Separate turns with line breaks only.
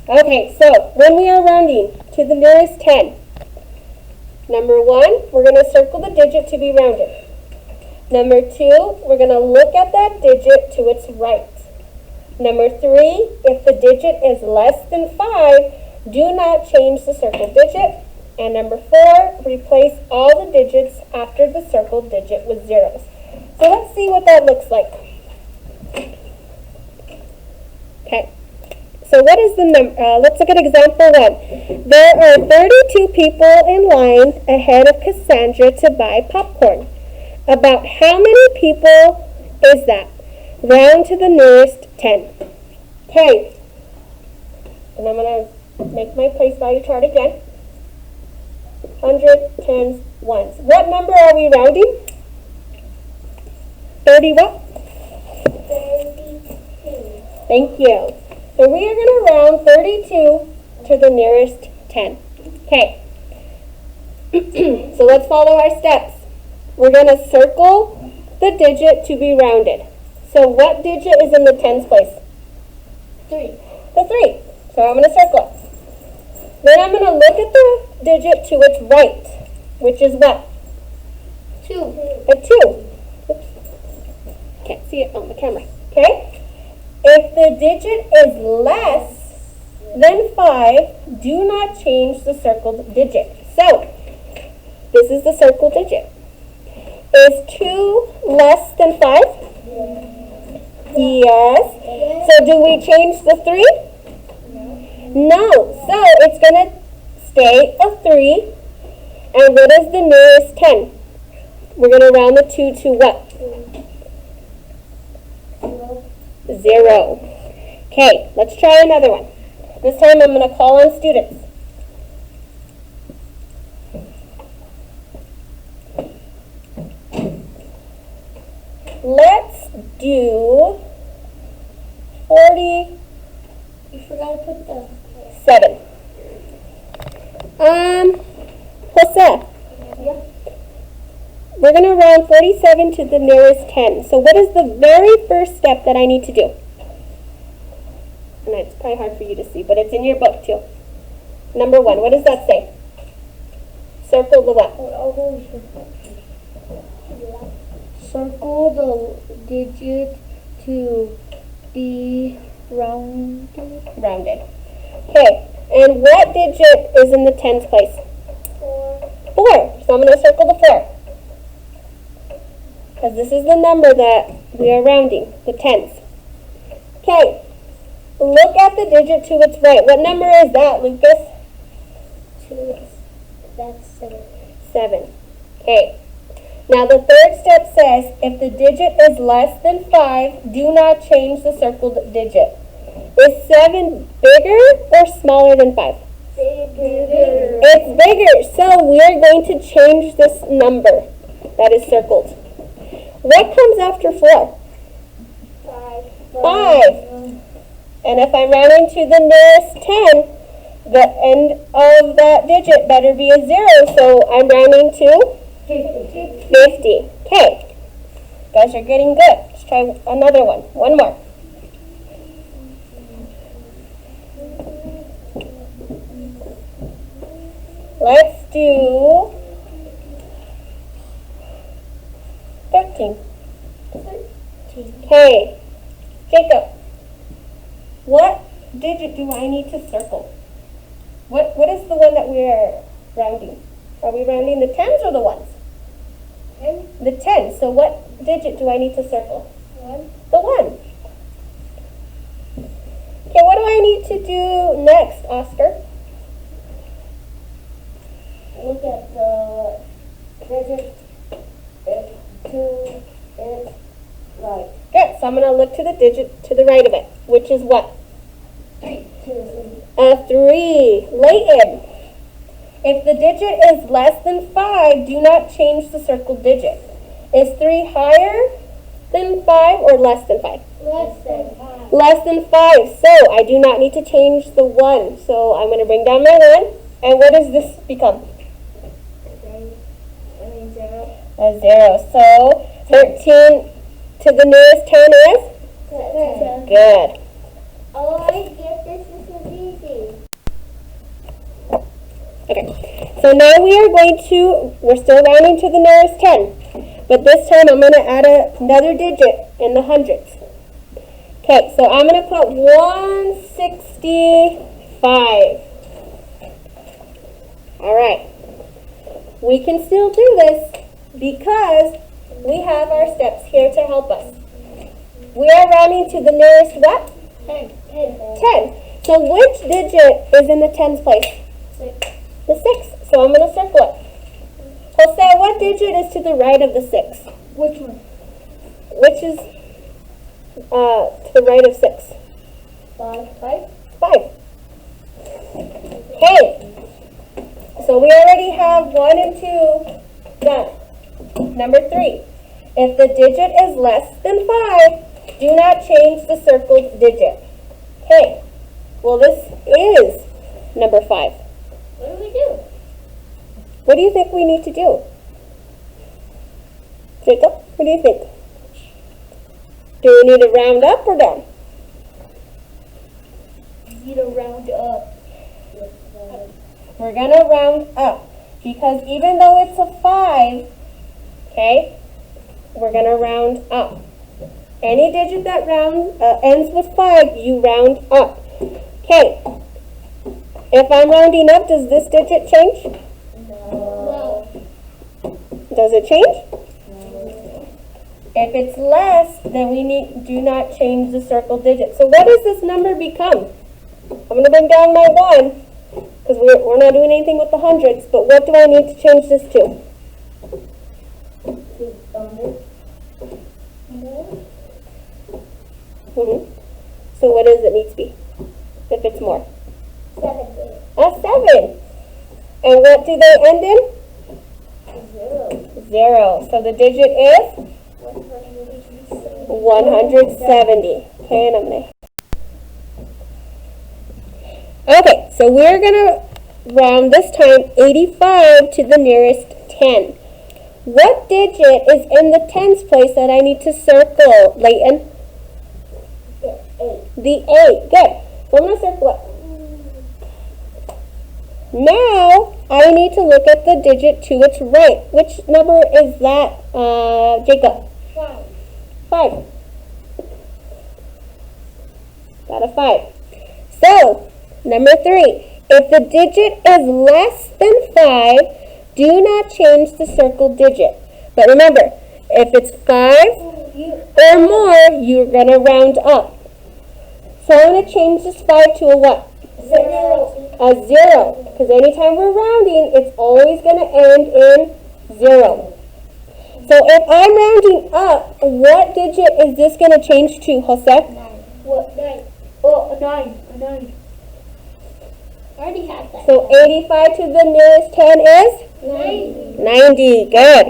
Okay, so when we are rounding to the nearest 10, number 1, we're going to circle the digit to be rounded. Number 2, we're going to look at that digit to its right. Number 3, if the digit is less than 5, do not change the circled digit. And number 4, replace all the digits after the circled digit with zeros. So let's see what that looks like. Okay, so what is the number? Let's look at example 1. There are 32 people in line ahead of Cassandra to buy popcorn. About how many people is that? Round to the nearest 10. Okay, and I'm going to make my place value chart again. 100, 10s, 1s. What number are we rounding? 30 what?
32.
Thank you. So we are going to round 32 to the nearest 10. Okay. So let's follow our steps. We're going to circle the digit to be rounded. So what digit is in the tens place?
3.
The 3. So I'm going to circle it. Then I'm going to look at the digit to its right, which is what?
2.
The 2. Oops. Can't see it on the camera. Okay? If the digit is less than 5, do not change the circled digit. So, this is the circled digit. Is 2 less than 5? Yes. So do we change the 3? No. So it's going to stay a 3. And what is the nearest 10? We're going to round the 2 to what? 0. Okay, let's try another one. This time I'm going to call on students. Let's do 40.
You forgot to put the
7. Jose,
yeah.
we're going to round 47 to the nearest 10. So what is the very first step that I need to do? And it's probably hard for you to see, but it's in your book too. Number 1, what does that say? Circle the what?
Circle the digit to be rounded.
Rounded. Okay, and what digit is in the tens place?
4.
4. So I'm going to circle the 4. Because this is the number that we are rounding, the tens. Okay, look at the digit to its right. What number is that, Lucas?
2. That's 7.
7. Okay. Now the third step says, if the digit is less than 5, do not change the circled digit. Is 7 bigger or smaller than 5?
Bigger.
It's bigger, so we are going to change this number that is circled. What comes after 4?
5.
5. And if I'm rounding to the nearest 10, the end of that digit better be a 0, so I'm rounding to 50. Okay. You guys are getting good. Let's try another one. One more. Let's do 13. Okay. Jacob, what digit do I need to circle? What is the one that we're rounding? Are we rounding the tens or the ones?
10.
The 10. So what digit do I need to circle?
1.
The 1. Okay, what do I need to do next, Oscar?
Look at the digit to its right.
Good. So I'm going to look to the digit to the right of it, which is what?
3.
A 3. Layton. If the digit is less than 5, do not change the circled digit. Is 3 higher than 5 or less than 5?
Less than 5.
Less than 5. So I do not need to change the 1. So I'm going to bring down my 1. And what does this become?
0.
A 0. So 13 to the nearest 10 is?
10.
Good.
Oh, I get this is easy.
So now we're still rounding to the nearest 10. But this time I'm going to add another digit in the hundreds. Okay, so I'm going to put 165. All right. We can still do this because we have our steps here to help us. We are rounding to the nearest what?
10.
10. So which digit is in the tens place?
6.
The 6. So I'm going to circle it. Jose, what digit is to the right of the 6?
Which one?
Which is to the right of 6?
5.
5. Okay. So we already have 1 and 2 done. Number 3. If the digit is less than 5, do not change the circled digit. Okay. Well, this is number 5.
What do we do?
What do you think we need to do? Jacob, what do you think? Do we need to round up or down?
You need to round up.
We're going to round up because even though it's a 5, okay, we're going to round up. Any digit that ends with 5, you round up. Okay. If I'm rounding up, does this digit change?
No.
Does it change? If it's less, then do not change the circle digit. So what does this number become? I'm going to bring down my 1 because we're not doing anything with the hundreds, but what do I need to change this to? So what does it need to be if it's more?
7.
A 7. And what do they end in?
0.
0. So the digit is 170. Okay, and I'm going to... Okay, so we're going to round this time 85 to the nearest 10. What digit is in the tens place that I need to circle, Layton?
8.
The 8. Good. So I'm going to circle it. Now, I need to look at the digit to its right. Which number is that, Jacob?
5.
5. Got a 5. So, number 3. If the digit is less than 5, do not change the circled digit. But remember, if it's 5 or more, you're going to round up. So I'm going to change this 5 to a what?
0.
A 0. Because anytime we're rounding, it's always going to end in 0. So if I'm rounding up, what digit is this going to change to, Jose?
9. What? 9. Oh, a 9. A 9. I already had that.
So 85 to the nearest 10 is?
90.
90. Good.